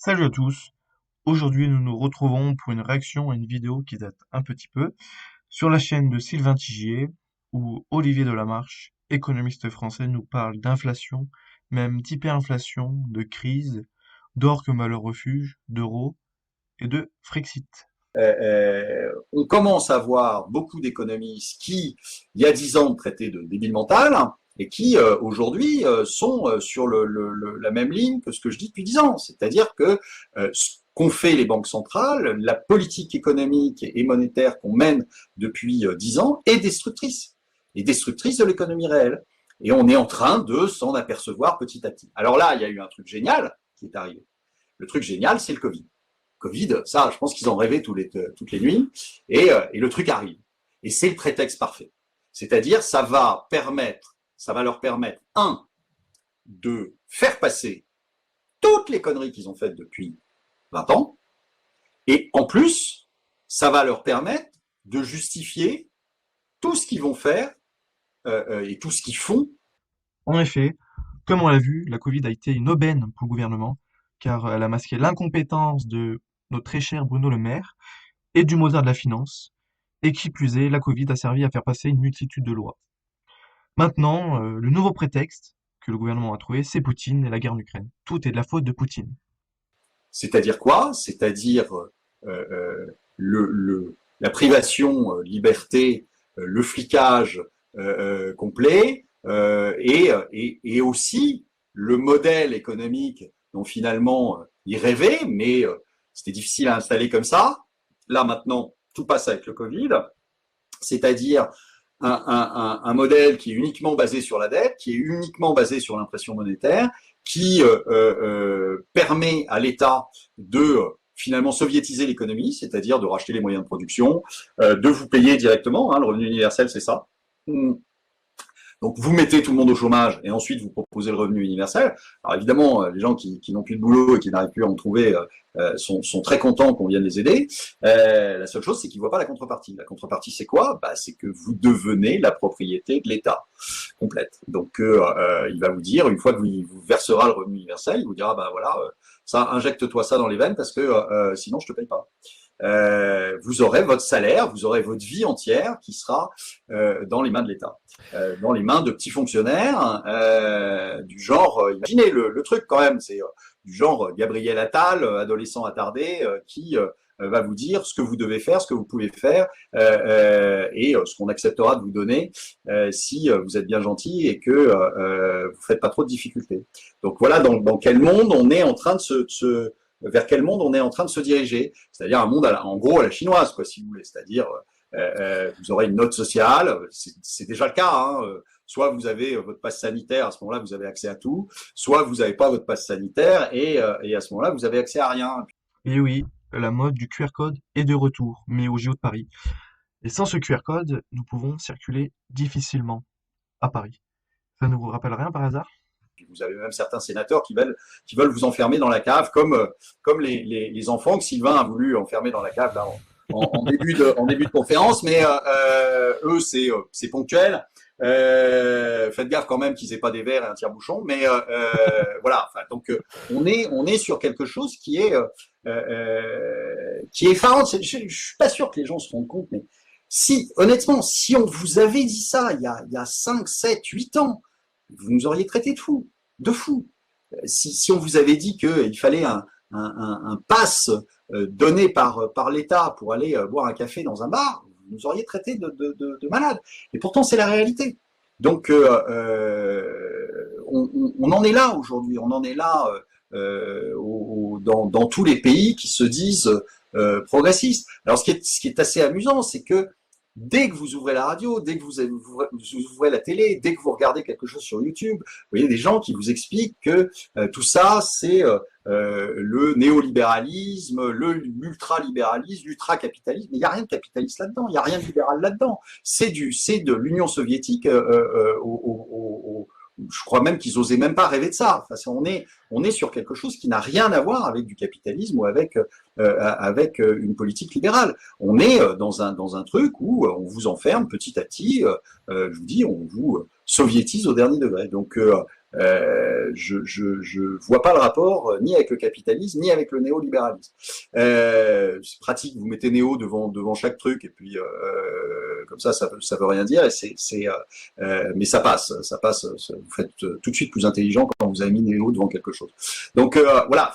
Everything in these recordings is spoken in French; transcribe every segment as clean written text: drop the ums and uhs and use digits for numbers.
Salut à tous, aujourd'hui nous nous retrouvons pour une réaction à une vidéo qui date un petit peu sur la chaîne de Sylvain Tigier où Olivier Delamarche, économiste français, nous parle d'inflation, même d'hyperinflation, de crise, d'or comme valeur refuge, d'euro et de Frexit. On commence à voir beaucoup d'économistes qui, il y a 10 ans, traitaient de débile mental et qui, aujourd'hui, sont sur la même ligne que ce que je dis depuis 10 ans. C'est-à-dire que ce qu'ont fait les banques centrales, la politique économique et monétaire qu'on mène depuis 10 ans est destructrice de l'économie réelle. Et on est en train de s'en apercevoir petit à petit. Alors là, il y a eu un truc génial qui est arrivé. Le truc génial, c'est le Covid. Covid, ça, je pense qu'ils en rêvaient toutes les nuits, et le truc arrive. Et c'est le prétexte parfait. C'est-à-dire, ça va leur permettre, de faire passer toutes les conneries qu'ils ont faites depuis 20 ans, et en plus, ça va leur permettre de justifier tout ce qu'ils vont faire et tout ce qu'ils font. En effet, comme on l'a vu, la Covid a été une aubaine pour le gouvernement car elle a masqué l'incompétence de notre très cher Bruno Le Maire et du Mozart de la finance, et qui plus est, la Covid a servi à faire passer une multitude de lois. Maintenant, le nouveau prétexte que le gouvernement a trouvé, c'est Poutine et la guerre en Ukraine. Tout est de la faute de Poutine. C'est-à-dire quoi? C'est-à-dire la privation, liberté, le flicage complet, et aussi le modèle économique dont finalement ils rêvaient, mais c'était difficile à installer comme ça. Là maintenant, tout passe avec le Covid, c'est-à-dire un modèle qui est uniquement basé sur la dette, qui est uniquement basé sur l'impression monétaire, qui permet à l'État de finalement soviétiser l'économie, c'est-à-dire de racheter les moyens de production, de vous payer directement, le revenu universel, c'est ça. Donc vous mettez tout le monde au chômage et ensuite vous proposez le revenu universel. Alors évidemment, les gens qui n'ont plus de boulot et qui n'arrivent plus à en trouver sont très contents qu'on vienne les aider. La seule chose, c'est qu'ils ne voient pas la contrepartie. La contrepartie, c'est quoi? C'est que vous devenez la propriété de l'État complète. Donc il va vous dire, une fois que vous versera le revenu universel, il vous dira, voilà, ça, injecte-toi ça dans les veines parce que sinon je te paye pas. Vous aurez votre salaire, vous aurez votre vie entière qui sera dans les mains de l'État, dans les mains de petits fonctionnaires du genre, imaginez le truc quand même, c'est du genre Gabriel Attal, adolescent attardé, qui va vous dire ce que vous devez faire, ce que vous pouvez faire, et ce qu'on acceptera de vous donner si vous êtes bien gentil et que vous faites pas trop de difficultés. Donc voilà dans quel monde on est en train de vers quel monde on est en train de se diriger, c'est-à-dire un monde en gros à la chinoise, quoi, si vous voulez, c'est-à-dire vous aurez une note sociale, c'est déjà le cas, soit vous avez votre passe sanitaire, à ce moment-là vous avez accès à tout, soit vous n'avez pas votre passe sanitaire et à ce moment-là vous avez accès à rien. Et oui, la mode du QR code est de retour, mais au JO de Paris. Et sans ce QR code, nous pouvons circuler difficilement à Paris. Ça ne vous rappelle rien par hasard? Vous avez même certains sénateurs qui veulent vous enfermer dans la cave, comme les enfants que Sylvain a voulu enfermer dans la cave là, en début de conférence, mais eux, c'est ponctuel. Faites gaffe quand même qu'ils n'aient pas des verres et un tire-bouchon, mais voilà. Enfin, donc on est sur quelque chose qui est effarant. Je suis pas sûr que les gens se rendent compte, mais si honnêtement, si on vous avait dit ça il y a 5, 7, 8 ans, vous nous auriez traité de fou. Si on vous avait dit qu'il fallait un pass donné par l'État pour aller boire un café dans un bar, vous nous auriez traité de malade. Et pourtant, c'est la réalité. Donc, on en est là aujourd'hui. On en est là dans tous les pays qui se disent progressistes. Alors, ce qui est assez amusant, c'est que dès que vous ouvrez la radio, dès que vous ouvrez la télé, dès que vous regardez quelque chose sur YouTube, vous voyez des gens qui vous expliquent que tout ça, c'est le néolibéralisme, l'ultralibéralisme, l'ultracapitalisme. Mais il n'y a rien de capitaliste là-dedans, il n'y a rien de libéral là-dedans. C'est de l'Union soviétique je crois même qu'ils osaient même pas rêver de ça. Enfin, on est sur quelque chose qui n'a rien à voir avec du capitalisme ou avec une politique libérale. On est dans un truc où on vous enferme petit à petit. Je vous dis, on vous soviétise au dernier degré. Donc Je vois pas le rapport ni avec le capitalisme ni avec le néolibéralisme. C'est pratique, vous mettez néo devant chaque truc et puis comme ça veut rien dire et mais ça passe, vous faites tout de suite plus intelligent quand vous avez mis néo devant quelque chose. Donc voilà,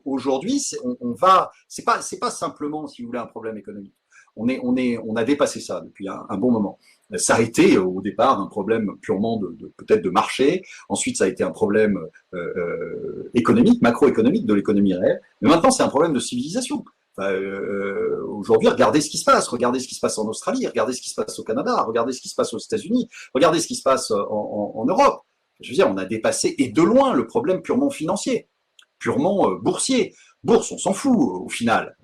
aujourd'hui, c'est pas simplement, si vous voulez, un problème économique. On a dépassé ça depuis un bon moment. Ça a été au départ un problème purement peut-être de marché. Ensuite, ça a été un problème économique, macroéconomique, de l'économie réelle. Mais maintenant, c'est un problème de civilisation. Aujourd'hui, regardez ce qui se passe. Regardez ce qui se passe en Australie. Regardez ce qui se passe au Canada. Regardez ce qui se passe aux États-Unis. Regardez ce qui se passe en Europe. Je veux dire, on a dépassé, et de loin, le problème purement financier, purement boursier. Bourse, on s'en fout au final.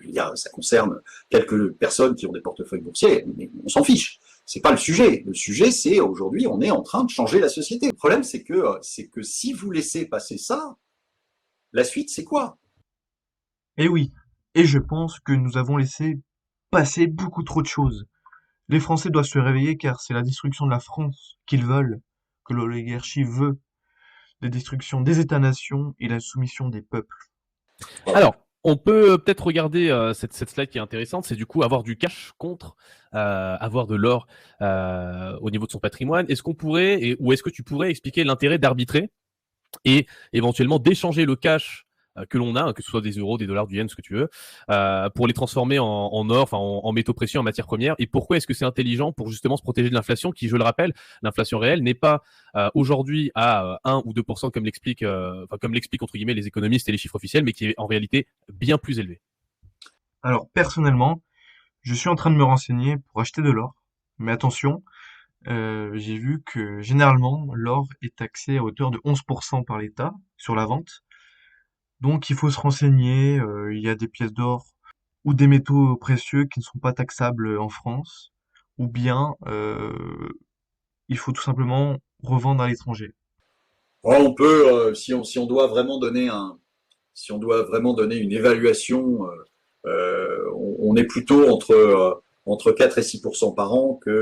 Je veux dire, ça concerne quelques personnes qui ont des portefeuilles boursiers, mais on s'en fiche. C'est pas le sujet. Le sujet, c'est aujourd'hui, on est en train de changer la société. Le problème, c'est que si vous laissez passer ça, la suite, c'est quoi? Et oui, et je pense que nous avons laissé passer beaucoup trop de choses. Les Français doivent se réveiller car c'est la destruction de la France qu'ils veulent, que l'oligarchie veut, la destruction des États-nations et la soumission des peuples. Voilà. Alors, on peut peut-être regarder cette slide qui est intéressante, c'est du coup avoir du cash contre avoir de l'or au niveau de son patrimoine. Est-ce qu'on pourrait, ou est-ce que tu pourrais expliquer l'intérêt d'arbitrer et éventuellement d'échanger le cash que l'on a, que ce soit des euros, des dollars, du yen, ce que tu veux, pour les transformer en or, enfin en métaux précieux, en matières premières. Et pourquoi est-ce que c'est intelligent pour justement se protéger de l'inflation qui, je le rappelle, l'inflation réelle n'est pas aujourd'hui à 1 ou 2% comme l'expliquent entre guillemets les économistes et les chiffres officiels, mais qui est en réalité bien plus élevé. Alors personnellement, je suis en train de me renseigner pour acheter de l'or. Mais attention, j'ai vu que généralement l'or est taxé à hauteur de 11% par l'État sur la vente. Donc il faut se renseigner, il y a des pièces d'or ou des métaux précieux qui ne sont pas taxables en France, ou bien il faut tout simplement revendre à l'étranger. On peut, si on doit vraiment donner si on doit vraiment donner une évaluation, on est plutôt entre 4 et 6% par an qu'à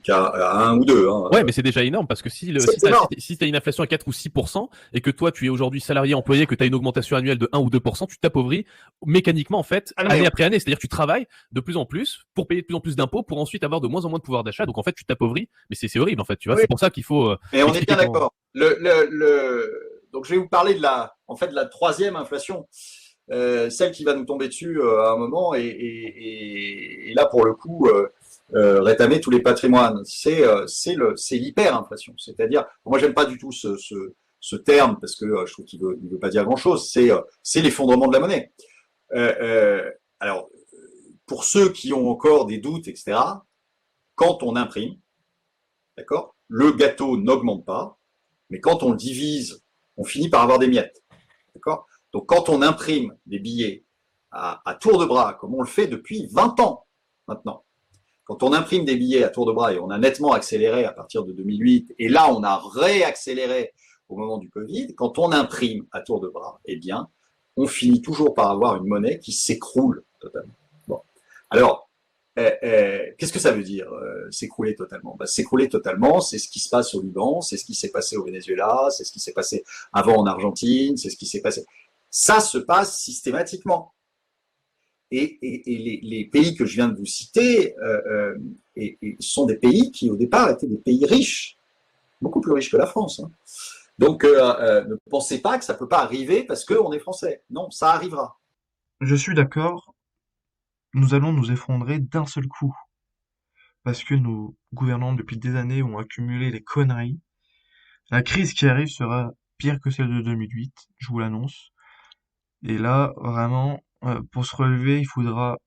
1 ou 2. Hein. Ouais, mais c'est déjà énorme parce que C'est énorme. si t'as une inflation à 4 ou 6% et que toi tu es aujourd'hui salarié employé, que tu as une augmentation annuelle de 1 ou 2%, tu t'appauvris mécaniquement en fait, Ah non, mais année après année. C'est-à-dire que tu travailles de plus en plus pour payer de plus en plus d'impôts pour ensuite avoir de moins en moins de pouvoir d'achat. Donc en fait, tu t'appauvris, mais c'est horrible en fait, tu vois. oui, C'est pour ça qu'il faut mais on est expliquer bien comment. d'accord. Donc je vais vous parler en fait, de la troisième inflation, celle qui va nous tomber dessus à un moment, et là pour le coup, rétamer tous les patrimoines. C'est l'hyperinflation. C'est-à-dire, moi j'aime pas du tout ce terme parce que je trouve qu'il veut pas dire grand-chose. C'est l'effondrement de la monnaie. Alors, pour ceux qui ont encore des doutes, etc., quand on imprime, d'accord, le gâteau n'augmente pas, mais quand on le divise, on finit par avoir des miettes. D'accord. Donc quand on imprime des billets à tour de bras, comme on le fait depuis 20 ans maintenant, quand on imprime des billets à tour de bras, et on a nettement accéléré à partir de 2008, et là on a réaccéléré au moment du Covid, quand on imprime à tour de bras, eh bien, on finit toujours par avoir une monnaie qui s'écroule totalement. Bon. Alors, qu'est-ce que ça veut dire, s'écrouler totalement? S'écrouler totalement, c'est ce qui se passe au Liban, c'est ce qui s'est passé au Venezuela, c'est ce qui s'est passé avant en Argentine, c'est ce qui s'est passé. Ça se passe systématiquement. Et les pays que je viens de vous citer sont des pays qui, au départ, étaient des pays riches, beaucoup plus riches que la France. Hein. Donc, ne pensez pas que ça ne peut pas arriver parce qu'on est français. Non, ça arrivera. Je suis d'accord, nous allons nous effondrer d'un seul coup, parce que nos gouvernants depuis des années ont accumulé les conneries. La crise qui arrive sera pire que celle de 2008, je vous l'annonce. Et là, vraiment, pour se relever, il faudra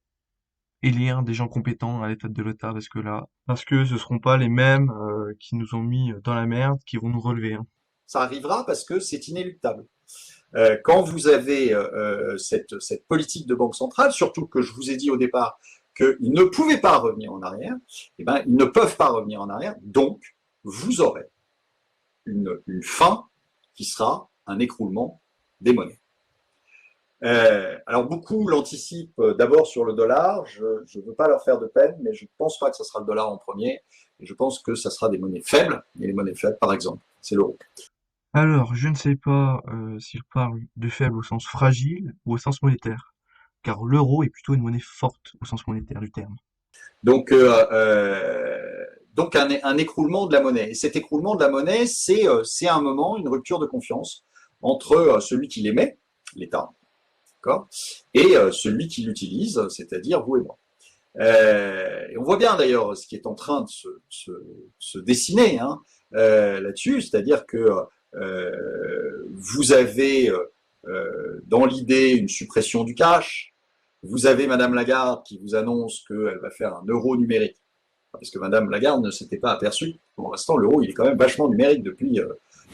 élire des gens compétents à la tête de l'État, parce que ce seront pas les mêmes qui nous ont mis dans la merde qui vont nous relever. Hein. Ça arrivera parce que c'est inéluctable. Quand vous avez cette politique de banque centrale, surtout que je vous ai dit au départ qu'ils ne pouvaient pas revenir en arrière, eh ben, ils ne peuvent pas revenir en arrière, donc vous aurez une fin qui sera un écroulement des monnaies. Alors beaucoup l'anticipent d'abord sur le dollar. Je ne veux pas leur faire de peine, mais je ne pense pas que ce sera le dollar en premier. Et je pense que ça sera des monnaies faibles. Et les monnaies faibles, par exemple, c'est l'euro. Alors, je ne sais pas s'il parle de faible au sens fragile ou au sens monétaire, car l'euro est plutôt une monnaie forte au sens monétaire du terme. Donc, un écroulement de la monnaie. Et cet écroulement de la monnaie, c'est un moment, une rupture de confiance entre celui qui l'émet, l'État, d'accord, et celui qui l'utilise, c'est-à-dire vous et moi. Et on voit bien d'ailleurs ce qui est en train de se dessiner hein, là-dessus, c'est-à-dire que vous avez dans l'idée une suppression du cash, vous avez Madame Lagarde qui vous annonce qu'elle va faire un euro numérique, parce que Madame Lagarde ne s'était pas aperçue. Pour l'instant, l'euro, il est quand même vachement numérique depuis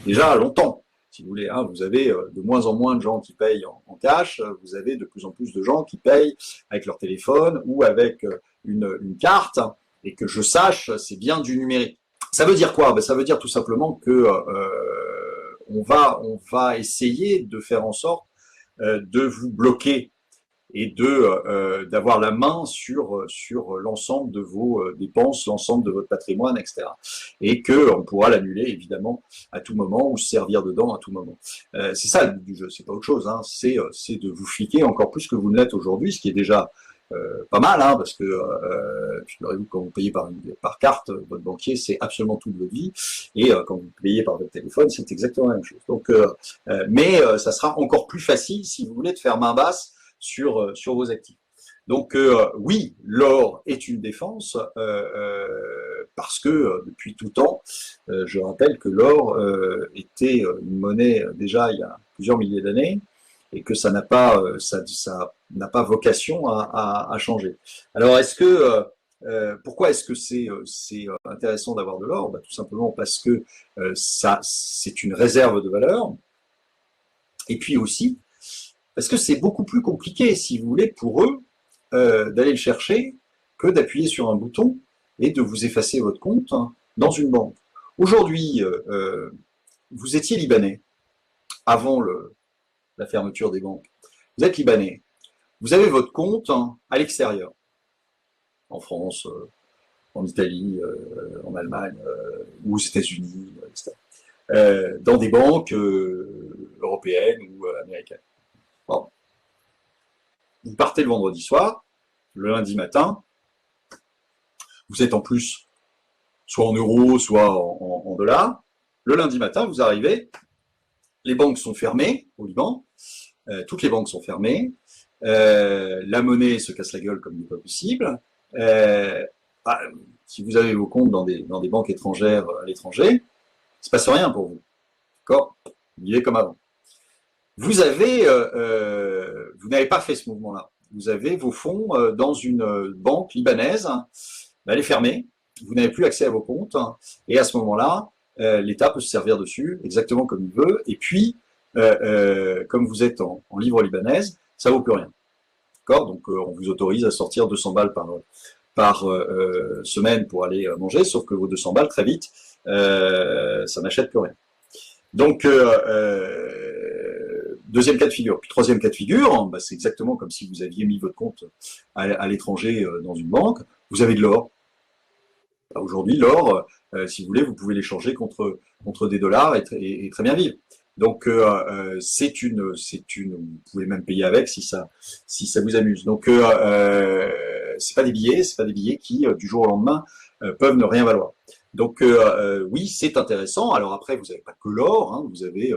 déjà longtemps. Si vous voulez, hein, vous avez de moins en moins de gens qui payent en cash, vous avez de plus en plus de gens qui payent avec leur téléphone ou avec une carte, et que je sache, c'est bien du numérique. Ça veut dire quoi? Ben, ça veut dire tout simplement que on va essayer de faire en sorte de vous bloquer et d'avoir la main sur l'ensemble de vos dépenses, l'ensemble de votre patrimoine, etc. Et qu'on pourra l'annuler évidemment à tout moment ou se servir dedans à tout moment. C'est ça le but du jeu, c'est pas autre chose. Hein. C'est de vous fliquer encore plus que vous ne l'êtes aujourd'hui, ce qui est déjà pas mal, hein, parce que figurez-vous, quand vous payez par carte, votre banquier, c'est absolument toute votre vie, et quand vous payez par votre téléphone, c'est exactement la même chose. Donc, mais ça sera encore plus facile si vous voulez de faire main basse sur vos actifs. Donc oui, l'or est une défense parce que depuis tout temps, je rappelle que l'or était une monnaie déjà il y a plusieurs milliers d'années et que ça n'a pas vocation à changer. Alors est-ce que pourquoi est-ce que c'est intéressant d'avoir de l'or? Tout simplement parce que c'est une réserve de valeur, et puis aussi parce que c'est beaucoup plus compliqué, si vous voulez, pour eux, d'aller le chercher que d'appuyer sur un bouton et de vous effacer votre compte dans une banque. Aujourd'hui, vous étiez Libanais avant la fermeture des banques. Vous êtes Libanais. Vous avez votre compte à l'extérieur, en France, en Italie, en Allemagne ou aux États-Unis, etc. Dans des banques européennes ou américaines. Bon. Vous partez le vendredi soir, le lundi matin, vous êtes en plus soit en euros, soit en dollars. Le lundi matin, vous arrivez, les banques sont fermées au Liban, toutes les banques sont fermées, la monnaie se casse la gueule comme il n'est pas possible. Si vous avez vos comptes dans des banques étrangères à l'étranger, il ne se passe rien pour vous. D'accord? Vous vivez comme avant. Vous n'avez pas fait ce mouvement-là. Vous avez vos fonds dans une banque libanaise, elle est fermée, vous n'avez plus accès à vos comptes, et à ce moment-là, l'État peut se servir dessus exactement comme il veut, et puis, comme vous êtes en livre libanaise, ça ne vaut plus rien. D'accord? Donc, on vous autorise à sortir 200 balles par semaine pour aller manger, sauf que vos 200 balles, très vite, ça n'achète plus rien. Donc, deuxième cas de figure. Puis troisième cas de figure, c'est exactement comme si vous aviez mis votre compte à l'étranger dans une banque. Vous avez de l'or. Aujourd'hui, l'or, si vous voulez, vous pouvez l'échanger contre des dollars et très bien vivre. Donc, vous pouvez même payer avec si ça vous amuse. Donc, c'est pas des billets qui, du jour au lendemain, peuvent ne rien valoir. Donc, oui, c'est intéressant. Alors après, vous n'avez pas que l'or, hein, vous avez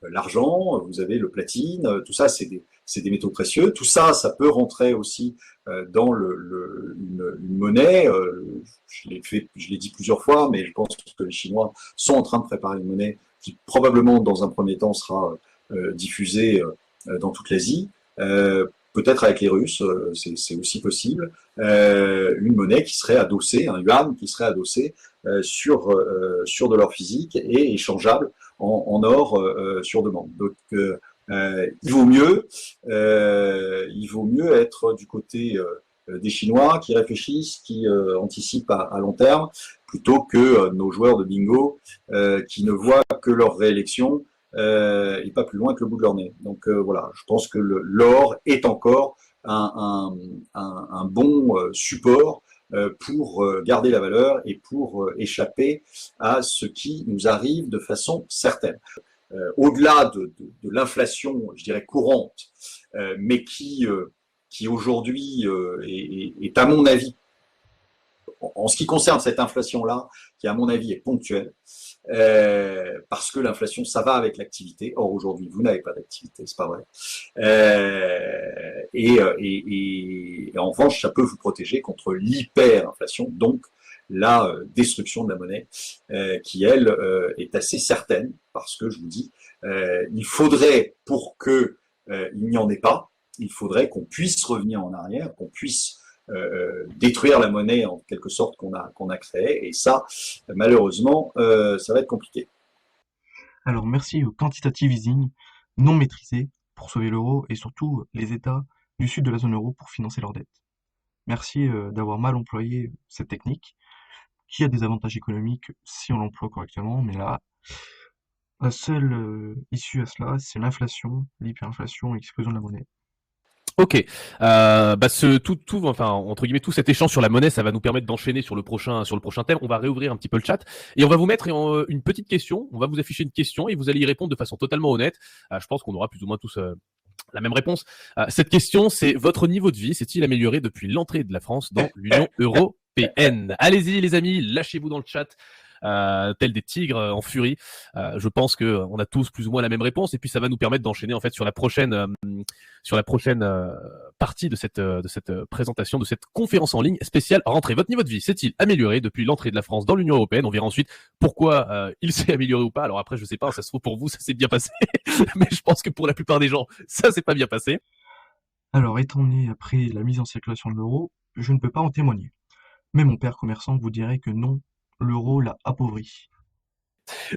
l'argent, vous avez le platine, tout ça, c'est des métaux précieux. Tout ça, ça peut rentrer aussi dans une monnaie. Je l'ai dit plusieurs fois, mais je pense que les Chinois sont en train de préparer une monnaie qui probablement, dans un premier temps, sera diffusée dans toute l'Asie. Peut-être avec les Russes, c'est aussi possible. Une monnaie qui serait adossée, un yuan qui serait adossé sur de l'or physique et échangeable en or sur demande. Donc, il vaut mieux être du côté des Chinois qui réfléchissent, qui anticipent à long terme, plutôt que nos joueurs de bingo qui ne voient que leur réélection et pas plus loin que le bout de leur nez. Donc voilà, je pense que l'or est encore un bon support pour garder la valeur et pour échapper à ce qui nous arrive de façon certaine. Au-delà de l'inflation, je dirais courante, mais qui aujourd'hui est à mon avis, en ce qui concerne cette inflation-là, qui à mon avis est ponctuelle, parce que l'inflation, ça va avec l'activité. Or, aujourd'hui, vous n'avez pas d'activité, c'est pas vrai. Et en revanche, ça peut vous protéger contre l'hyperinflation, donc la destruction de la monnaie, qui, elle, est assez certaine, parce que, je vous dis, il faudrait, pour que il n'y en ait pas, il faudrait qu'on puisse revenir en arrière, qu'on puisse détruire la monnaie en quelque sorte qu'on a créée, et ça, malheureusement, ça va être compliqué. Alors merci au quantitative easing non maîtrisé pour sauver l'euro et surtout les États du sud de la zone euro pour financer leurs dettes. Merci d'avoir mal employé cette technique qui a des avantages économiques si on l'emploie correctement, mais là, la seule issue à cela, c'est l'inflation, l'hyperinflation et l'explosion de la monnaie. Ok, enfin entre guillemets tout cet échange sur la monnaie, ça va nous permettre d'enchaîner sur le prochain thème. On va réouvrir un petit peu le chat et on va vous mettre une petite question. On va vous afficher une question et vous allez y répondre de façon totalement honnête. Je pense qu'on aura plus ou moins tous la même réponse. Cette question, c'est votre niveau de vie s'est-il amélioré depuis l'entrée de la France dans l'Union européenne? Allez-y les amis, lâchez-vous dans le chat. Tels des tigres en furie. Je pense que on a tous plus ou moins la même réponse et puis ça va nous permettre d'enchaîner en fait sur la prochaine partie de cette présentation, de cette conférence en ligne spéciale rentrée. Votre niveau de vie s'est-il amélioré depuis l'entrée de la France dans l'Union européenne? On verra ensuite pourquoi il s'est amélioré ou pas. Alors après, je sais pas, ça se trouve pour vous, ça s'est bien passé, mais je pense que pour la plupart des gens, ça s'est pas bien passé. Alors, étant né après la mise en circulation de l'euro, je ne peux pas en témoigner. Mais mon père commerçant vous dirait que non, l'euro l'a appauvri.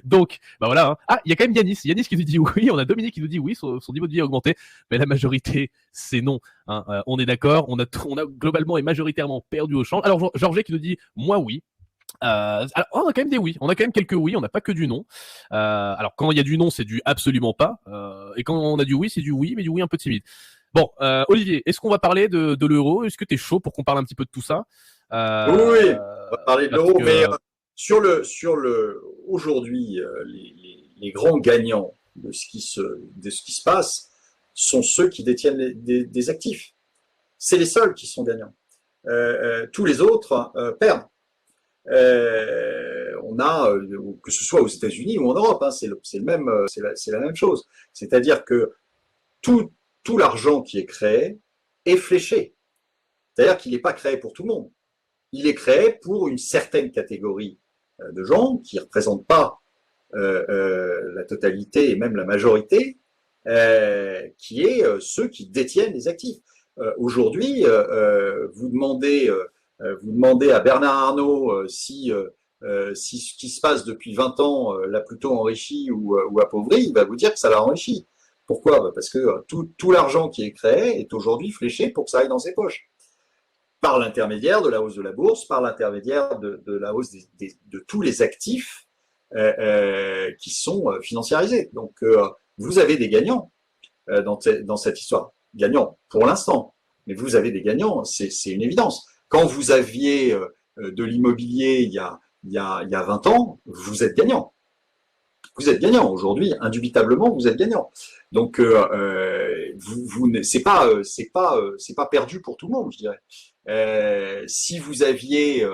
Donc, bah voilà. Hein. Ah, il y a quand même Yanis qui nous dit oui. On a Dominique qui nous dit oui, son niveau de vie a augmenté. Mais la majorité, c'est non. Hein. On est d'accord. On a globalement et majoritairement perdu au change. Alors, Georges qui nous dit moi oui. Alors, on a quand même des oui. On a quand même quelques oui. On n'a pas que du non. Alors, quand il y a du non, c'est du absolument pas. Et quand on a du oui, c'est du oui, mais du oui un peu timide. Bon, Olivier, est-ce qu'on va parler de l'euro? Est-ce que tu es chaud pour qu'on parle un petit peu de tout ça? Oui, on va parler de l'euro, que... mais aujourd'hui, les grands gagnants de ce qui se passe sont ceux qui détiennent des actifs. C'est les seuls qui sont gagnants. Tous les autres perdent. On a, que ce soit aux États-Unis ou en Europe, hein, c'est la même chose. C'est-à-dire que tout l'argent qui est créé est fléché. C'est-à-dire qu'il n'est pas créé pour tout le monde. Il est créé pour une certaine catégorie de gens qui ne représentent pas la totalité et même la majorité, qui est ceux qui détiennent les actifs. Aujourd'hui, vous demandez à Bernard Arnault si ce qui se passe depuis 20 ans l'a plutôt enrichi ou appauvri, il va vous dire que ça l'a enrichi. Pourquoi? Parce que tout l'argent qui est créé est aujourd'hui fléché pour que ça aille dans ses poches. Par l'intermédiaire de la hausse de la bourse, par l'intermédiaire de la hausse de tous les actifs qui sont financiarisés. Donc, vous avez des gagnants dans cette histoire. Gagnants pour l'instant, mais vous avez des gagnants, c'est une évidence. Quand vous aviez de l'immobilier il y a 20 ans, vous êtes gagnant. Vous êtes gagnant aujourd'hui, indubitablement, vous êtes gagnant. Donc, c'est pas perdu pour tout le monde, je dirais. Si vous aviez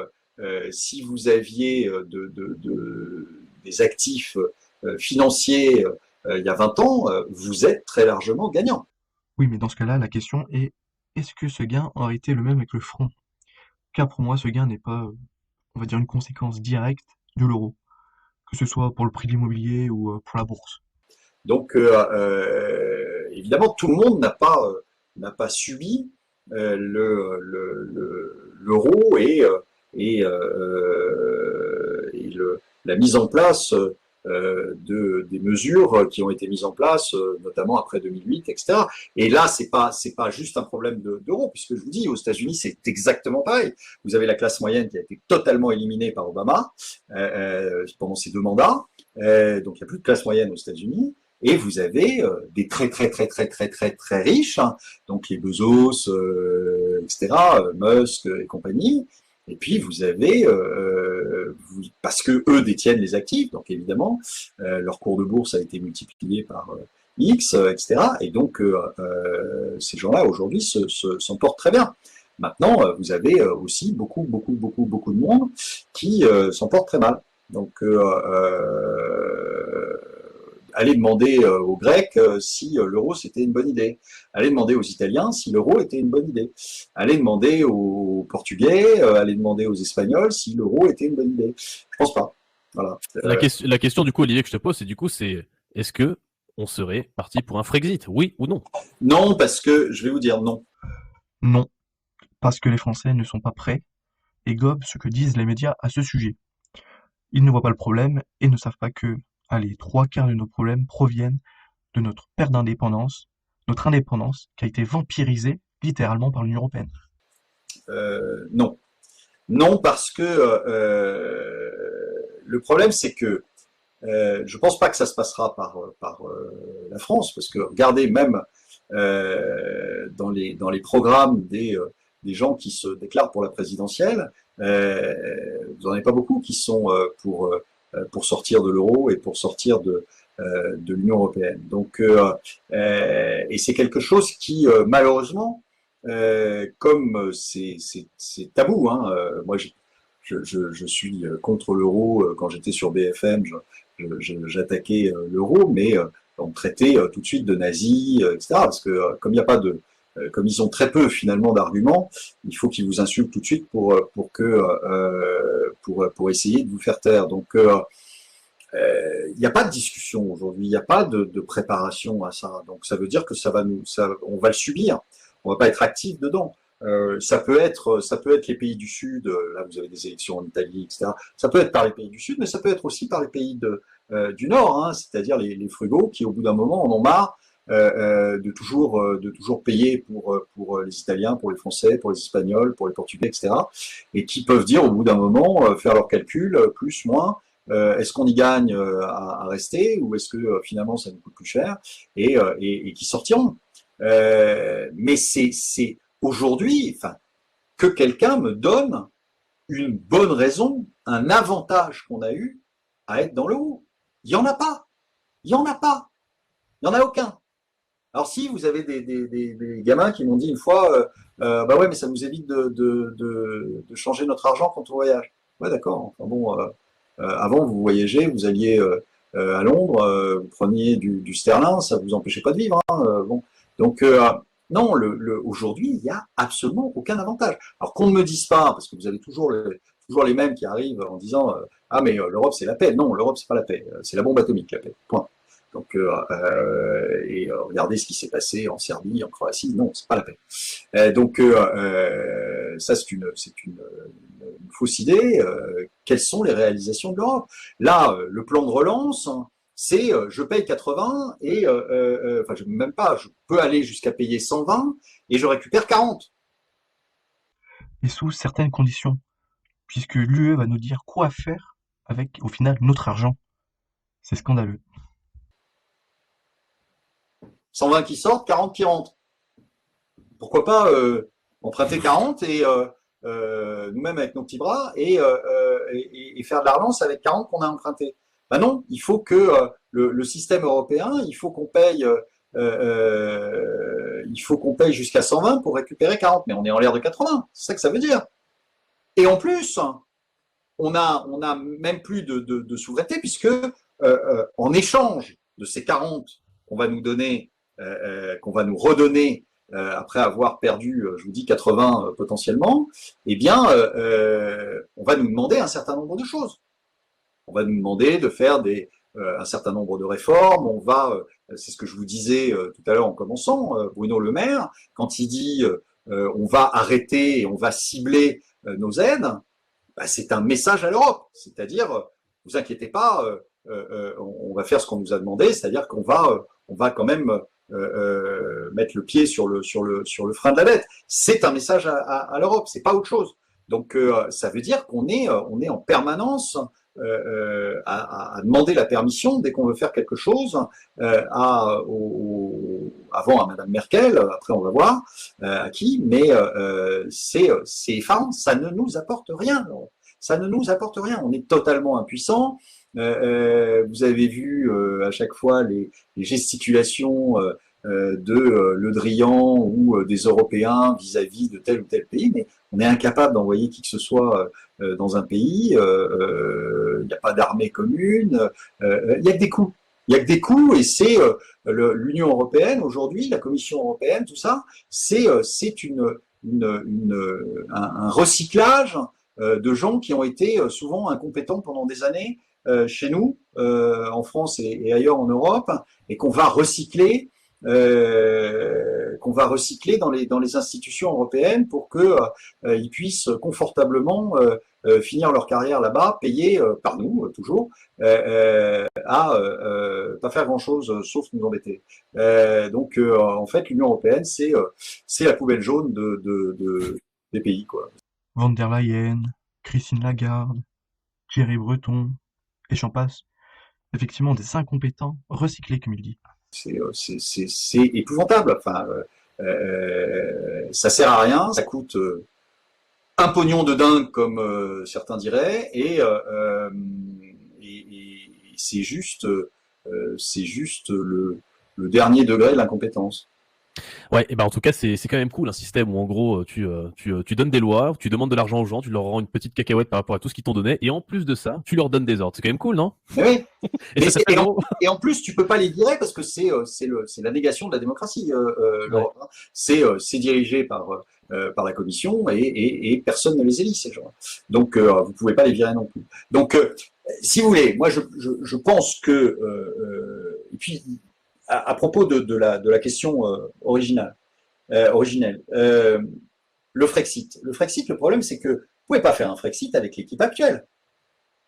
des actifs financiers il y a 20 ans, vous êtes très largement gagnant. Oui, mais dans ce cas-là, la question est, est-ce que ce gain aurait été le même avec le franc? Car pour moi, ce gain n'est pas, on va dire, une conséquence directe de l'euro, que ce soit pour le prix de l'immobilier ou pour la bourse. Donc, évidemment, tout le monde n'a pas subi l'euro et la mise en place des mesures qui ont été mises en place, notamment après 2008, etc. Et là, c'est pas juste un problème d'euro, puisque je vous dis, aux États-Unis, c'est exactement pareil. Vous avez la classe moyenne qui a été totalement éliminée par Obama pendant ses 2 mandats. Donc, il n'y a plus de classe moyenne aux États-Unis. et vous avez des très très très très très très très riches, hein, donc les Bezos, etc., Musk et compagnie. Et puis vous avez, parce que eux détiennent les actifs, donc évidemment leur cours de bourse a été multiplié par X, etc. Et donc ces gens-là aujourd'hui s'en portent très bien. Maintenant, vous avez aussi beaucoup de monde qui s'en porte très mal. Donc allez demander aux Grecs si l'euro c'était une bonne idée. Allez demander aux Italiens si l'euro était une bonne idée. Allez demander aux Portugais, allez demander aux Espagnols si l'euro était une bonne idée. Je pense pas. Voilà. La question du coup, Olivier, que je te pose, c'est est-ce que on serait parti pour un Frexit, oui ou non? Non, parce que je vais vous dire non. Non, parce que les Français ne sont pas prêts et gobent ce que disent les médias à ce sujet. Ils ne voient pas le problème et ne savent pas que, allez, 3/4 de nos problèmes proviennent de notre perte d'indépendance, notre indépendance qui a été vampirisée littéralement par l'Union européenne. Non. Non, parce que le problème, c'est que je ne pense pas que ça se passera par la France, parce que regardez, même dans les programmes des gens qui se déclarent pour la présidentielle, vous n'en avez pas beaucoup qui sont pour sortir de l'euro et pour sortir de l'Union européenne. Donc, et c'est quelque chose qui, malheureusement, comme c'est tabou, hein, moi je suis contre l'euro. Quand j'étais sur BFM, j'attaquais l'euro, mais on me traitait tout de suite de nazi, etc. Parce que comme il n'y a pas de, comme ils ont très peu finalement d'arguments, il faut qu'ils vous insultent tout de suite pour essayer de vous faire taire. Donc il n'y a pas de discussion aujourd'hui, il n'y a pas de préparation à ça. Donc ça veut dire que on va le subir, on va pas être actif dedans. Ça peut être les pays du Sud. Là, vous avez des élections en Italie, etc. Ça peut être par les pays du Sud, mais ça peut être aussi par les pays du Nord, hein, c'est-à-dire les frugaux qui, au bout d'un moment, en ont marre de toujours payer pour les Italiens, pour les Français, pour les Espagnols, pour les Portugais, etc. Et qui peuvent dire, au bout d'un moment, faire leurs calculs, plus, moins. Est-ce qu'on y gagne à rester ou est-ce que finalement ça nous coûte plus cher et qui sortiront. Mais c'est aujourd'hui, enfin, que quelqu'un me donne une bonne raison, un avantage qu'on a eu à être dans le haut. Il n'y en a pas. Il n'y en a pas. Il n'y en a aucun. Alors si vous avez des gamins qui m'ont dit une fois, bah ouais, mais ça nous évite de changer notre argent quand on voyage. Ouais, d'accord. Enfin bon, avant vous voyagez, vous alliez à Londres, vous preniez du sterling, ça vous empêchait pas de vivre. Hein, bon, donc non, aujourd'hui, il n'y a absolument aucun avantage. Alors qu'on ne me dise pas, parce que vous avez toujours les mêmes qui arrivent en disant ah mais l'Europe c'est la paix. Non, l'Europe c'est pas la paix, c'est la bombe atomique la paix. Point. Donc regardez ce qui s'est passé en Serbie, en Croatie. Non, c'est pas la paix. Donc ça c'est une fausse idée. Quelles sont les réalisations de l'Europe? Là, le plan de relance, c'est je paye 80 et enfin même pas, je peux aller jusqu'à payer 120 et je récupère 40. Et sous certaines conditions, puisque l'UE va nous dire quoi faire avec, au final, notre argent. C'est scandaleux. 120 qui sortent, 40 qui rentrent. Pourquoi pas emprunter 40 et nous-mêmes avec nos petits bras et faire de la relance avec 40 qu'on a emprunté. Ben non, il faut que le système européen, il faut qu'on paye jusqu'à 120 pour récupérer 40, mais on est en l'air de 80, c'est ça que ça veut dire. Et en plus, on a même plus de souveraineté puisque en échange de ces 40 qu'on va nous donner, qu'on va nous redonner après avoir perdu, je vous dis 80 potentiellement, eh bien, on va nous demander un certain nombre de choses. On va nous demander de faire un certain nombre de réformes. C'est ce que je vous disais tout à l'heure en commençant, Bruno Le Maire, quand il dit on va arrêter et on va cibler nos aides, bah, c'est un message à l'Europe. C'est-à-dire, vous inquiétez pas, on va faire ce qu'on nous a demandé, c'est-à-dire qu'on va quand même mettre le pied sur le frein de la bête. C'est un message à l'Europe, c'est pas autre chose. Donc ça veut dire qu'on est en permanence à demander la permission dès qu'on veut faire quelque chose avant à Madame Merkel, après on va voir à qui, mais c'est effarant, ça ne nous apporte rien. Ça ne nous apporte rien, on est totalement impuissants. Vous avez vu à chaque fois les gesticulations de Le Drian ou des Européens vis-à-vis de tel ou tel pays, mais on est incapable d'envoyer qui que ce soit dans un pays. Il n'y a pas d'armée commune. Il y a que des coups. Il y a que des coups, et c'est l'Union européenne aujourd'hui, la Commission européenne, tout ça, c'est un recyclage de gens qui ont été souvent incompétents pendant des années chez nous, en France et ailleurs en Europe, et qu'on va recycler dans les institutions européennes pour que ils puissent confortablement finir leur carrière là-bas, payés par nous toujours, à pas faire grand-chose sauf nous embêter. Donc en fait, l'Union européenne, c'est la poubelle jaune des pays, quoi. Van der Leyen, Christine Lagarde, Thierry Breton, et j'en passe. Effectivement, des incompétents recyclés, comme il dit. C'est épouvantable. Enfin, ça sert à rien, ça coûte un pognon de dingue, comme certains diraient, et c'est juste le dernier degré de l'incompétence. Ouais, et ben en tout cas, c'est quand même cool un système où en gros tu donnes des lois, tu demandes de l'argent aux gens, tu leur rends une petite cacahuète par rapport à tout ce qu'ils t'ont donné, et en plus de ça, tu leur donnes des ordres. C'est quand même cool, non? Oui. Et ça fait Et en plus, tu peux pas les virer parce que c'est la négation de la démocratie. L'Europe, hein. C'est dirigé par la Commission et personne ne les élit, ces gens. Donc vous pouvez pas les virer non plus. Donc si vous voulez, moi je pense que et puis à propos de la question originelle, le Frexit. Le problème, c'est que vous pouvez pas faire un Frexit avec l'équipe actuelle.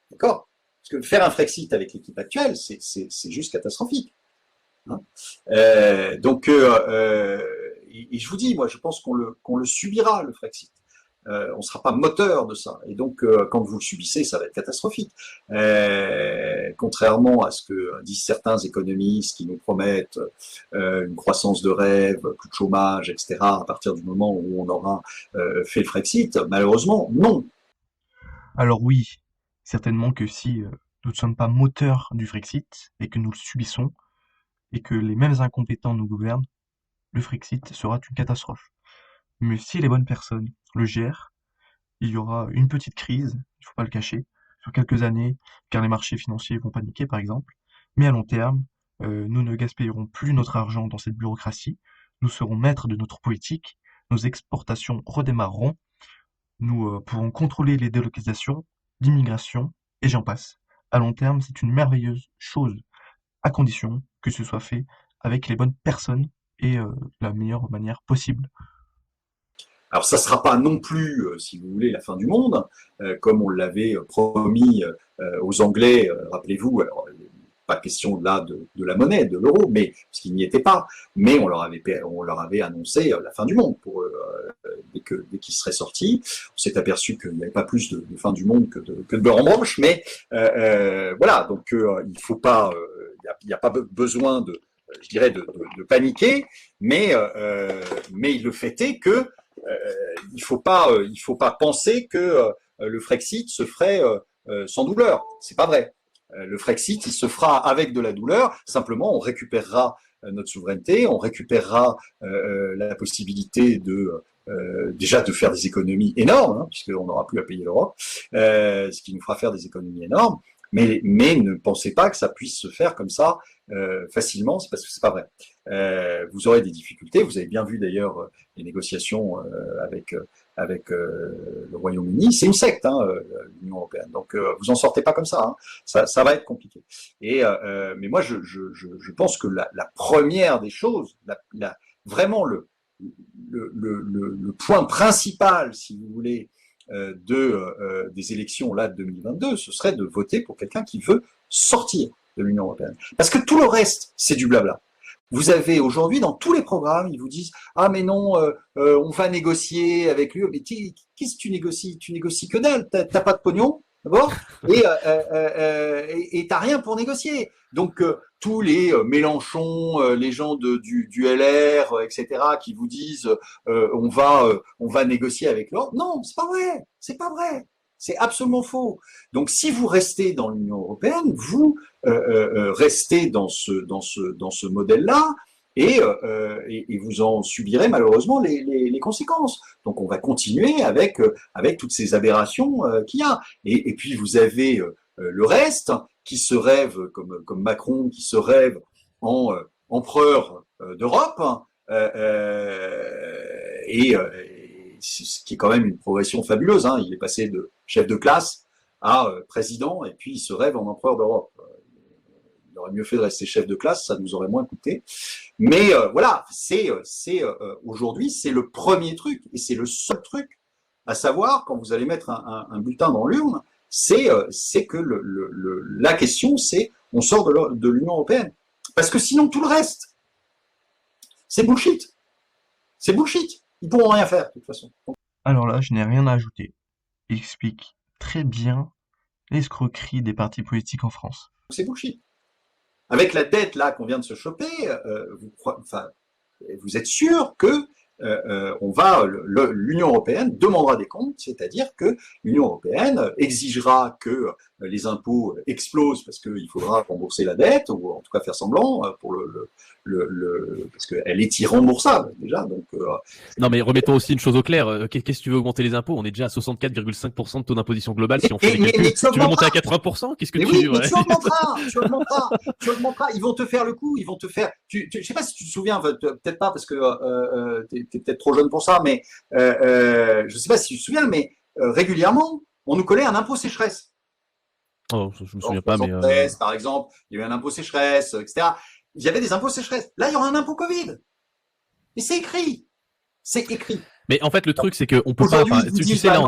D'accord? Parce que faire un Frexit avec l'équipe actuelle, c'est juste catastrophique. Hein, donc, et je vous dis, moi, je pense qu'on le subira, le Frexit. On ne sera pas moteur de ça. Et donc, quand vous le subissez, ça va être catastrophique. Contrairement à ce que disent certains économistes qui nous promettent une croissance de rêve, plus de chômage, etc., à partir du moment où on aura fait le Frexit, malheureusement, non. Alors oui, certainement que si nous ne sommes pas moteurs du Frexit et que nous le subissons, et que les mêmes incompétents nous gouvernent, le Frexit sera une catastrophe. Mais si les bonnes personnes le gèrent, il y aura une petite crise, il ne faut pas le cacher, sur quelques années, car les marchés financiers vont paniquer par exemple, mais à long terme, nous ne gaspillerons plus notre argent dans cette bureaucratie, nous serons maîtres de notre politique, nos exportations redémarreront, nous pourrons contrôler les délocalisations, l'immigration, et j'en passe. À long terme, c'est une merveilleuse chose, à condition que ce soit fait avec les bonnes personnes et la meilleure manière possible. Alors ça ne sera pas non plus, si vous voulez, la fin du monde, comme on l'avait promis aux Anglais, rappelez-vous, alors pas question là de la monnaie, de l'euro, mais parce qu'ils n'y étaient pas, mais on leur avait annoncé la fin du monde pour dès qu'ils seraient sortis. On s'est aperçu qu'il n'y avait pas plus de fin du monde que de beurre en branche, mais voilà, donc il faut pas, il n'y a pas besoin je dirais, de paniquer, mais le fait est que il faut pas penser que le Frexit se ferait sans douleur. C'est pas vrai. Le Frexit, il se fera avec de la douleur. Simplement, on récupérera notre souveraineté, on récupérera la possibilité déjà de faire des économies énormes, hein, puisqu'on n'aura plus à payer l'Europe, ce qui nous fera faire des économies énormes. Mais ne pensez pas que ça puisse se faire comme ça facilement, c'est parce que c'est pas vrai. Vous aurez des difficultés. Vous avez bien vu d'ailleurs les négociations avec le Royaume-Uni. C'est une secte, hein, l'Union européenne. Donc vous en sortez pas comme ça. Hein. Ça va être compliqué. Mais moi, je pense que la première des choses, vraiment le point principal, si vous voulez, des élections là de 2022, ce serait de voter pour quelqu'un qui veut sortir de l'Union européenne. Parce que tout le reste, c'est du blabla. Vous avez aujourd'hui, dans tous les programmes, ils vous disent « Ah mais non, on va négocier avec lui. » Mais qu'est-ce que tu négocies? Tu négocies que dalle, t'as pas de pognon. D'abord, et t'as rien pour négocier. Donc tous les Mélenchon, les gens du LR, etc., qui vous disent on va négocier avec l'autre. Non, c'est pas vrai. C'est pas vrai. C'est absolument faux. Donc si vous restez dans l'Union européenne, vous restez dans ce modèle-là. Et vous en subirez malheureusement les conséquences. Donc on va continuer avec toutes ces aberrations qu'il y a. Et puis vous avez le reste qui se rêve, comme Macron, qui se rêve en empereur d'Europe, ce qui est quand même une progression fabuleuse. Hein. Il est passé de chef de classe à président, et puis il se rêve en empereur d'Europe. Il aurait mieux fait de rester chef de classe, ça nous aurait moins coûté. Mais voilà, aujourd'hui, c'est le premier truc, et c'est le seul truc à savoir quand vous allez mettre un bulletin dans l'urne, c'est que la question, c'est on sort de l'Union européenne. Parce que sinon, tout le reste, c'est bullshit. C'est bullshit. Ils pourront rien faire, de toute façon. Alors là, je n'ai rien à ajouter. Il explique très bien l'escroquerie des partis politiques en France. C'est bullshit. Avec la dette là qu'on vient de se choper, vous êtes sûr que l'Union européenne demandera des comptes, c'est-à-dire que l'Union européenne exigera que les impôts explosent parce qu'il faudra rembourser la dette, ou en tout cas faire semblant pour parce qu'elle est irremboursable déjà. Donc, non, mais remettons aussi une chose au clair. Qu'est-ce que tu veux augmenter les impôts? On est déjà à 64,5% de taux d'imposition globale si on fait les calculs. Tu veux monter à 80%? Qu'est-ce que tu veux? Mais tu augmenteras. Ils vont te faire le coup, ils vont te faire. Je sais pas si tu te souviens, peut-être pas parce que t'es peut-être trop jeune pour ça, mais je sais pas si tu te souviens, mais régulièrement, on nous collait un impôt sécheresse. Oh, je me souviens pas, mais par exemple, il y a eu un impôt sécheresse, etc. Il y avait des impôts sécheresse. Là, il y aura un impôt Covid. Et c'est écrit. C'est écrit. Mais en fait, le truc, c'est qu'on peut pas. Tu sais, là,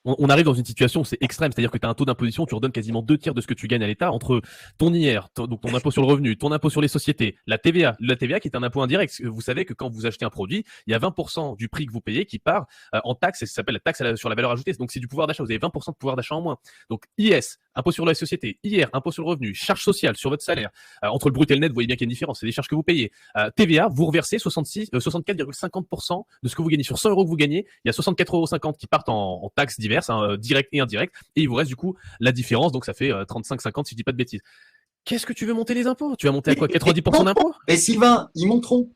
on arrive dans une situation où c'est extrême, c'est-à-dire que tu as un taux d'imposition, tu redonnes quasiment 2 tiers de ce que tu gagnes à l'État entre ton IR, donc ton impôt sur le revenu, ton impôt sur les sociétés, la TVA qui est un impôt indirect. Vous savez que quand vous achetez un produit, il y a 20% du prix que vous payez qui part en taxe, et ça s'appelle la taxe sur la valeur ajoutée. Donc c'est du pouvoir d'achat, vous avez 20% de pouvoir d'achat en moins. Donc IS, impôt sur la société, IR, impôt sur le revenu, charge sociale sur votre salaire. Entre le brut et le net, vous voyez bien qu'il y a une différence, c'est des charges que vous payez. TVA, vous reversez 64,50% de ce que vous gagnez. Sur 100 euros que vous gagnez, il y a 64,50 € qui partent en taxes diverses, direct et indirect, et il vous reste du coup la différence, donc ça fait 35-50 si je dis pas de bêtises. Qu'est-ce que tu veux monter les impôts? Tu vas monter à quoi? 90% d'impôts? Mais Sylvain, ils monteront,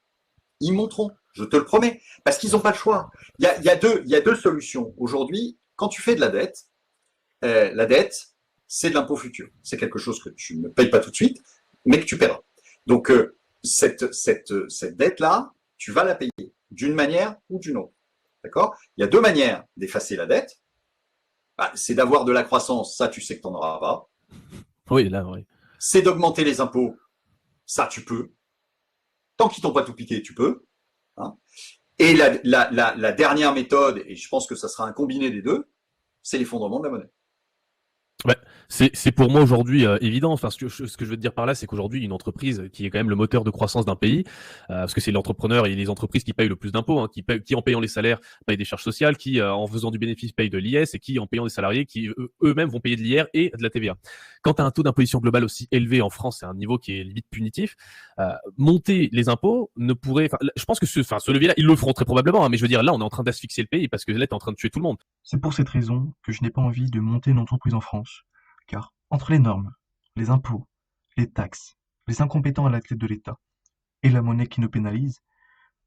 je te le promets, parce qu'ils n'ont pas le choix. Il y a deux solutions. Aujourd'hui, quand tu fais de la dette, c'est de l'impôt futur. C'est quelque chose que tu ne payes pas tout de suite, mais que tu paieras. Donc, cette dette-là, tu vas la payer d'une manière ou d'une autre. D'accord? Il y a deux manières d'effacer la dette. C'est d'avoir de la croissance, ça tu sais que tu n'en auras pas. Oui, là, oui. C'est d'augmenter les impôts, ça tu peux. Tant qu'ils t'ont pas tout piqué, tu peux. Hein. Et la dernière méthode, et je pense que ça sera un combiné des deux, c'est l'effondrement de la monnaie. Ouais, c'est pour moi aujourd'hui évident. Enfin, ce que je veux te dire par là, c'est qu'aujourd'hui, une entreprise qui est quand même le moteur de croissance d'un pays, parce que c'est l'entrepreneur et les entreprises qui payent le plus d'impôts, qui en payant les salaires payent des charges sociales, qui en faisant du bénéfice payent de l'IS, et qui en payant des salariés, qui eux-mêmes vont payer de l'IR et de la TVA. Quand tu as un taux d'imposition global aussi élevé en France, c'est un niveau qui est limite punitif. Monter les impôts ne pourrait. Je pense que ce levier-là, ils le feront très probablement. Mais je veux dire, là, on est en train d'asphyxier le pays parce que là, t'es en train de tuer tout le monde. C'est pour cette raison que je n'ai pas envie de monter une entreprise en France. Car entre les normes, les impôts, les taxes, les incompétents à la tête de l'État et la monnaie qui nous pénalise,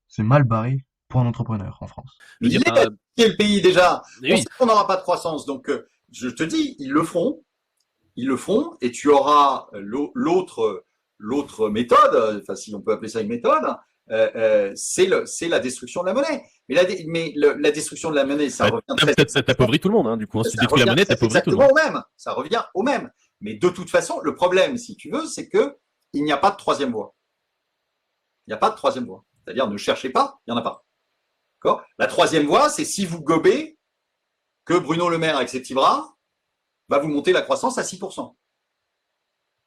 c'est mal barré pour un entrepreneur en France. Il est le pays déjà. On sait qu'on n'aura pas de croissance. Donc, je te dis, ils le feront, et tu auras l'autre méthode, enfin si on peut appeler ça une méthode, c'est la destruction de la monnaie. Mais la destruction de la monnaie, ça revient ça t'appauvrit tout le monde, du coup. Si tu détruis la monnaie, t'appauvris tout le monde. Ça revient au même. Mais de toute façon, le problème, si tu veux, c'est que il n'y a pas de troisième voie. Il n'y a pas de troisième voie. C'est-à-dire, ne cherchez pas, il n'y en a pas. D'accord ? La troisième voie, c'est si vous gobez que Bruno Le Maire, avec ses petits bras, va vous monter la croissance à 6%.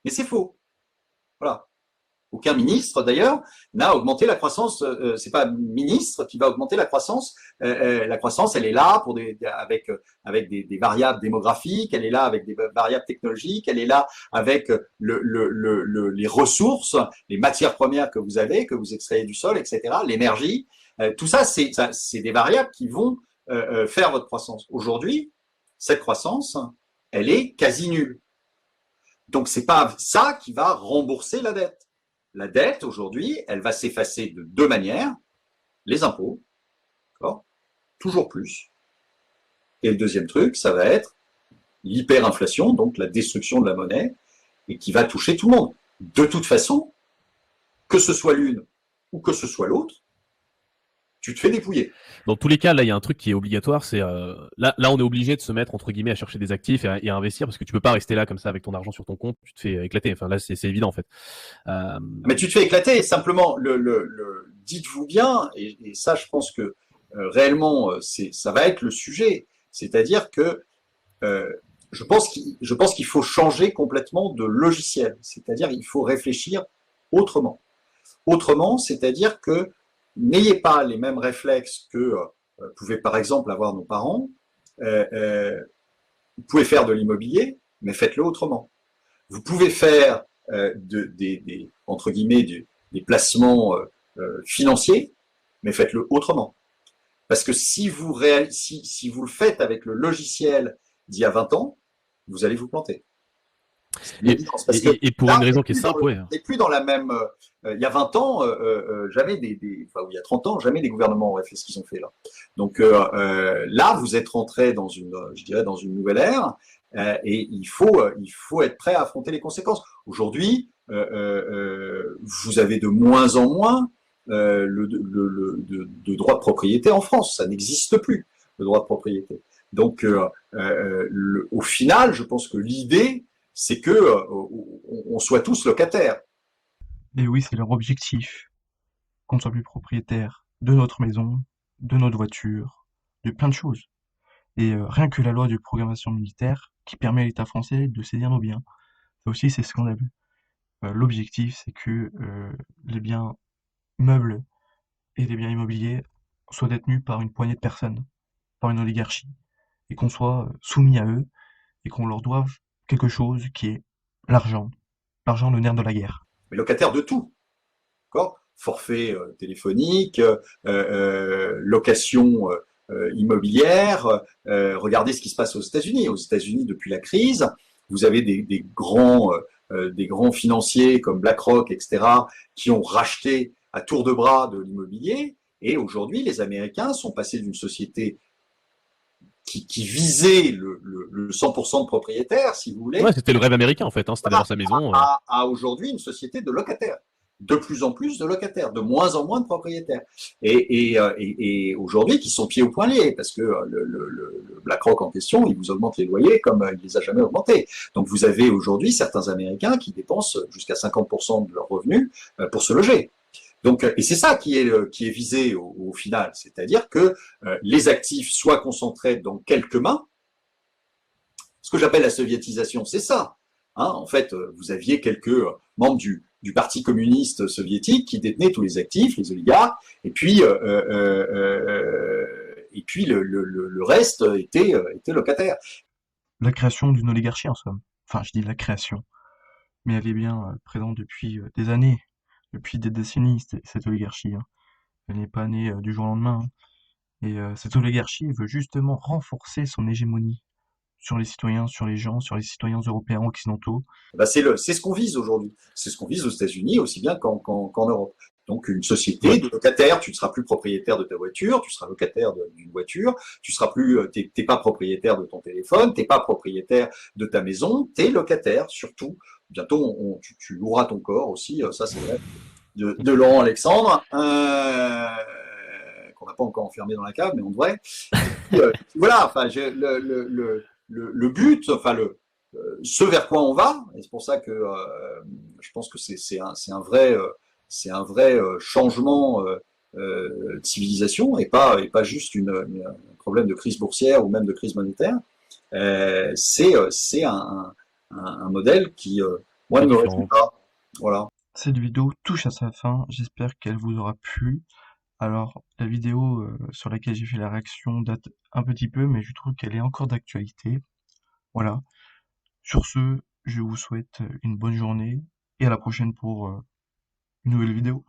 Mais c'est faux. Voilà. aucun ministre d'ailleurs n'a augmenté la croissance. C'est pas ministre qui va augmenter la croissance. La croissance, elle est là pour avec des variables démographiques, elle est là avec des variables technologiques, elle est là avec les ressources, les matières premières que vous avez, que vous extrayez du sol, etc. L'énergie, tout ça, c'est des variables qui vont faire votre croissance. Aujourd'hui, cette croissance, elle est quasi nulle. Donc, c'est pas ça qui va rembourser la dette. La dette, aujourd'hui, elle va s'effacer de deux manières. Les impôts, toujours plus. Et le deuxième truc, ça va être l'hyperinflation, donc la destruction de la monnaie, et qui va toucher tout le monde. De toute façon, que ce soit l'une ou que ce soit l'autre, tu te fais dépouiller. Dans tous les cas, là, il y a un truc qui est obligatoire, c'est là, on est obligé de se mettre entre guillemets à chercher des actifs et à investir parce que tu peux pas rester là comme ça avec ton argent sur ton compte, tu te fais éclater. Enfin là, c'est évident en fait. Mais tu te fais éclater. Simplement, dites-vous bien, et ça, je pense que réellement, ça va être le sujet. C'est-à-dire que je pense qu'il faut changer complètement de logiciel. C'est-à-dire, il faut réfléchir autrement. Autrement, c'est-à-dire que n'ayez pas les mêmes réflexes que pouvaient par exemple avoir nos parents. Vous pouvez faire de l'immobilier, mais faites-le autrement. Vous pouvez faire entre guillemets des placements financiers, mais faites-le autrement. Parce que si vous le faites avec le logiciel d'il y a 20 ans, vous allez vous planter. Et pour une raison qui est simple, ouais. On n'est plus dans la même. Il y a 20 ans, jamais il y a 30 ans, jamais les gouvernements auraient fait ce qu'ils ont fait là. Donc là, vous êtes rentré dans une nouvelle ère et il faut être prêt à affronter les conséquences. Aujourd'hui, vous avez de moins en moins de droit de propriété en France. Ça n'existe plus, le droit de propriété. Donc, au final, je pense que l'idée, c'est que on soit tous locataires. Et oui, c'est leur objectif, qu'on ne soit plus propriétaire de notre maison, de notre voiture, de plein de choses. Et rien que la loi de programmation militaire qui permet à l'État français de saisir nos biens, ça aussi c'est scandaleux. L'objectif, c'est que les biens meubles et les biens immobiliers soient détenus par une poignée de personnes, par une oligarchie, et qu'on soit soumis à eux, et qu'on leur doive quelque chose qui est l'argent. L'argent, le nerf de la guerre. Mais locataire de tout. D'accord ? Forfait téléphonique, location immobilière. Regardez ce qui se passe aux États-Unis. Aux États-Unis, depuis la crise, vous avez des grands financiers comme BlackRock, etc., qui ont racheté à tour de bras de l'immobilier. Et aujourd'hui, les Américains sont passés d'une société qui visait le 100% de propriétaires, si vous voulez. Ouais, c'était le rêve américain en fait, hein, c'était d'avoir sa maison. À aujourd'hui une société de locataires. De plus en plus de locataires, de moins en moins de propriétaires. Et aujourd'hui, qui sont pieds au point liés, parce que le BlackRock en question, il vous augmente les loyers comme il les a jamais augmentés. Donc vous avez aujourd'hui certains Américains qui dépensent jusqu'à 50% de leurs revenus pour se loger. Donc, et c'est ça qui est visé au final, c'est-à-dire que les actifs soient concentrés dans quelques mains. Ce que j'appelle la soviétisation, c'est ça. Hein, en fait, vous aviez quelques membres du Parti communiste soviétique qui détenaient tous les actifs, les oligarques, et puis le reste était locataire. La création d'une oligarchie en somme. Enfin, je dis la création, mais elle est bien présente depuis des années. Depuis des décennies, cette oligarchie. Hein. Elle n'est pas née du jour au lendemain. Hein. Et cette oligarchie veut justement renforcer son hégémonie sur les citoyens, sur les gens, sur les citoyens européens, occidentaux. Ben c'est ce qu'on vise aujourd'hui. C'est ce qu'on vise aux États-Unis aussi bien qu'en Europe. Donc une société de locataires, tu ne seras plus propriétaire de ta voiture, tu seras locataire d'une voiture, t'es pas propriétaire de ton téléphone, t'es pas propriétaire de ta maison, t'es locataire surtout. Bientôt, tu loueras ton corps aussi, ça c'est vrai, de Laurent Alexandre, qu'on n'a pas encore enfermé dans la cave, mais on devrait. Voilà, enfin, le but, enfin ce vers quoi on va, et c'est pour ça que je pense que c'est un vrai changement de civilisation et pas juste un problème de crise boursière ou même de crise monétaire. C'est un modèle qui, moi, ne me réjouit pas. Voilà. Cette vidéo touche à sa fin, j'espère qu'elle vous aura plu. Alors, la vidéo sur laquelle j'ai fait la réaction date un petit peu, mais je trouve qu'elle est encore d'actualité. Voilà. Sur ce, je vous souhaite une bonne journée et à la prochaine pour une nouvelle vidéo.